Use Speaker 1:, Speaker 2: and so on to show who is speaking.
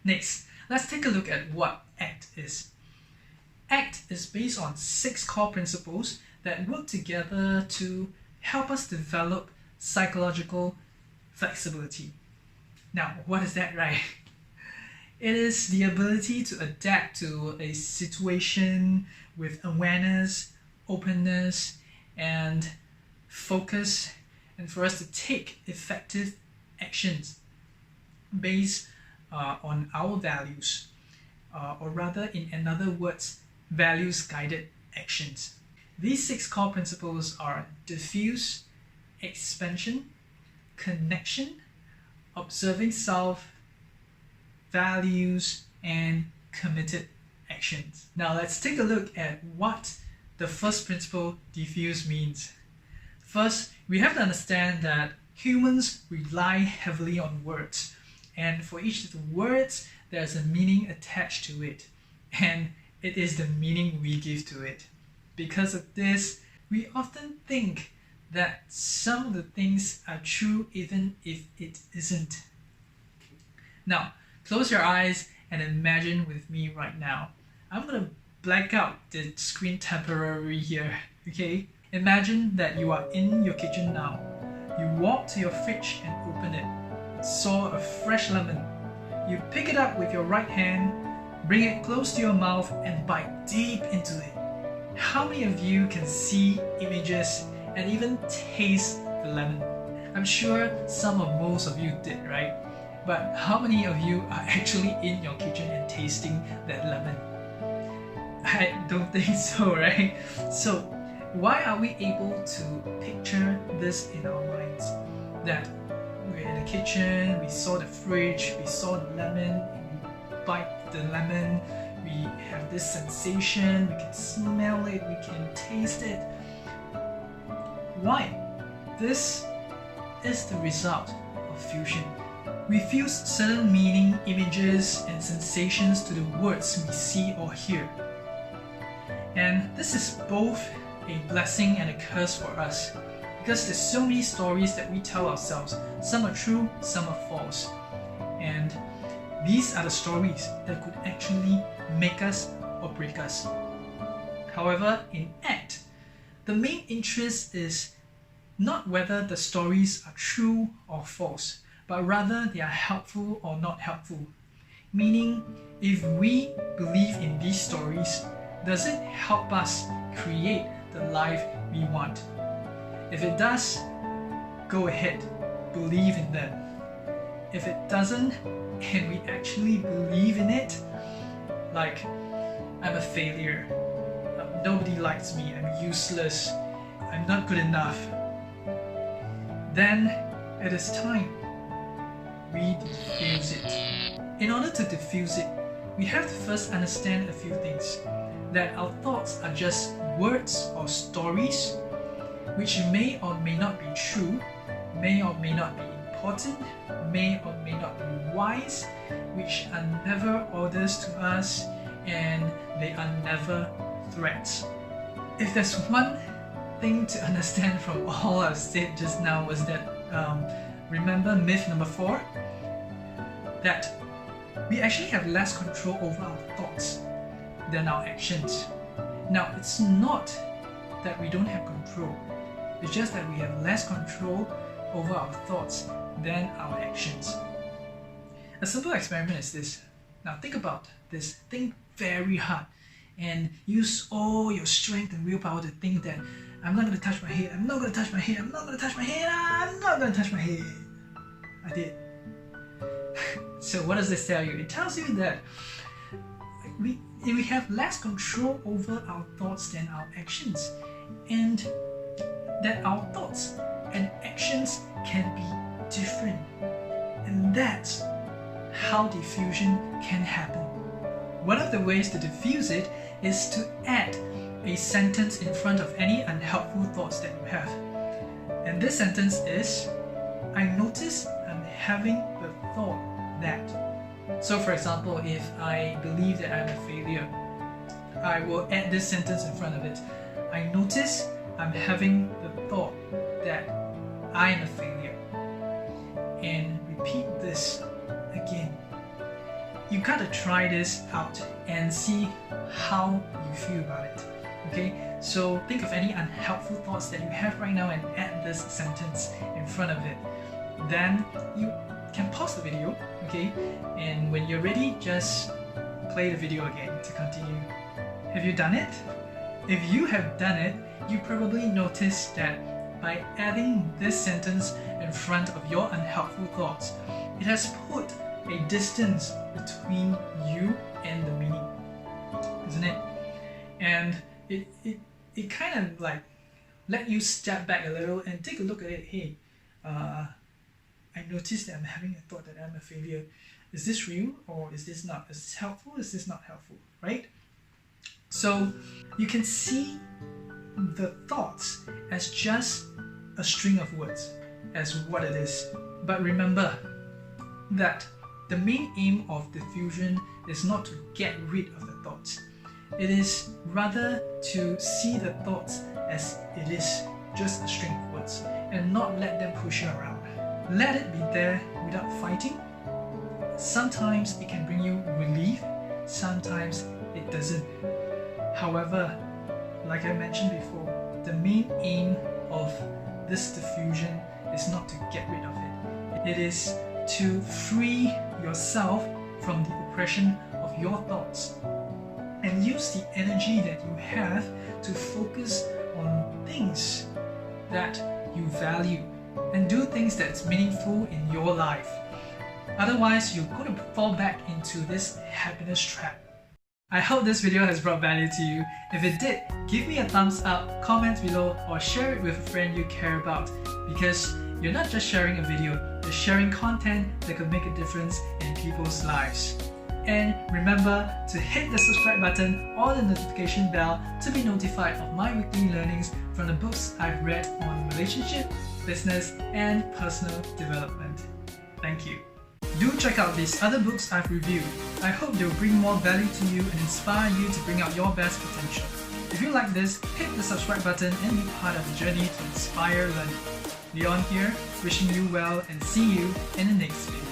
Speaker 1: Next, let's take a look at what ACT is. ACT is based on 6 core principles that work together to help us develop psychological flexibility. Now, what is that, right? It is the ability to adapt to a situation with awareness, openness, and focus, and for us to take effective actions based on our values, or rather, in other words, values-guided actions. These 6 core principles are diffuse, expansion, connection, observing self, values, and committed actions. Now let's take a look at what the first principle, diffuse, means. First, we have to understand that humans rely heavily on words, and for each of the words there's a meaning attached to it, and it is the meaning we give to it. Because of this, we often think that some of the things are true even if it isn't. Now, close your eyes and imagine with me right now. I'm gonna black out the screen temporarily here, okay? Imagine that you are in your kitchen now. You walk to your fridge and open it. Saw a fresh lemon. You pick it up with your right hand, bring it close to your mouth and bite deep into it. How many of you can see images and even taste the lemon? I'm sure some or most of you did, right? But how many of you are actually in your kitchen and tasting that lemon? I don't think so, right? So why are we able to picture this in our minds? That we're in the kitchen, we saw the fridge, we saw the lemon, and we bite the lemon, we have this sensation, we can smell it, we can taste it. Why? This is the result of fusion. We fuse certain meaning, images, and sensations to the words we see or hear. And this is both a blessing and a curse for us, because there's so many stories that we tell ourselves. Some are true, some are false. And these are the stories that could actually make us or break us. However, in ACT, the main interest is not whether the stories are true or false, but rather they are helpful or not helpful. Meaning, if we believe in these stories, does it help us create the life we want? If it does, go ahead, believe in them. If it doesn't, and we actually believe in it, like, I'm a failure, nobody likes me, I'm useless, I'm not good enough, then it is time we diffuse it. In order to diffuse it, we have to first understand a few things. That our thoughts are just words or stories, which may or may not be true, may or may not be important, may or may not be wise, which are never orders to us, and they are never threats. If there's one thing to understand from all I've said just now was that, remember myth number 4? That we actually have less control over our thoughts than our actions. Now, it's not that we don't have control, it's just that we have less control over our thoughts than our actions. A simple experiment is this. Now think about this, think very hard and use all your strength and willpower to think that I'm not going to touch my head, I'm not going to touch my head, I'm not going to touch my head, I'm not going to touch my head. I did. So what does this tell you? It tells you that we have less control over our thoughts than our actions, and that our thoughts and actions can be different, and that's how diffusion can happen. One of the ways to diffuse it is to add a sentence in front of any unhelpful thoughts that you have, and this sentence is, I notice I'm having the thought that. So for example, if I believe that I'm a failure, I will add this sentence in front of it. I notice I'm having the thought that I am a failure. And repeat this again. you gotta try this out and see how you feel about it. Okay, so think of any unhelpful thoughts that you have right now and add this sentence in front of it. Then you can pause the video, okay, and when you're ready, just play the video again to continue. Have you done it? If you have done it, you probably noticed that by adding this sentence in front of your unhelpful thoughts, it has put a distance between you and the meaning, isn't it? And it kind of like let you step back a little and take a look at it. Hey, I noticed that I'm having a thought that I'm a failure. Is this real or is this not? Is this helpful? Is this not helpful? Right? So you can see the thoughts as just a string of words, as what it is. But remember that the main aim of diffusion is not to get rid of the thoughts. It is rather to see the thoughts as it is, just a string of words, and not let them push you around. Let it be there without fighting. Sometimes it can bring you relief, sometimes it doesn't. However, like I mentioned before, the main aim of this diffusion is not to get rid of it. It is to free yourself from the oppression of your thoughts and use the energy that you have to focus on things that you value and do things that's meaningful in your life. Otherwise, you're going to fall back into this happiness trap. I hope this video has brought value to you. If it did, give me a thumbs up, comment below, or share it with a friend you care about, because you're not just sharing a video, you're sharing content that could make a difference in people's lives. And remember to hit the subscribe button or the notification bell to be notified of my weekly learnings from the books I've read on relationship, business, and personal development. Thank you. Do check out these other books I've reviewed. I hope they'll bring more value to you and inspire you to bring out your best potential. If you like this, hit the subscribe button and be part of the journey to inspire learning. Leon here, wishing you well and see you in the next video.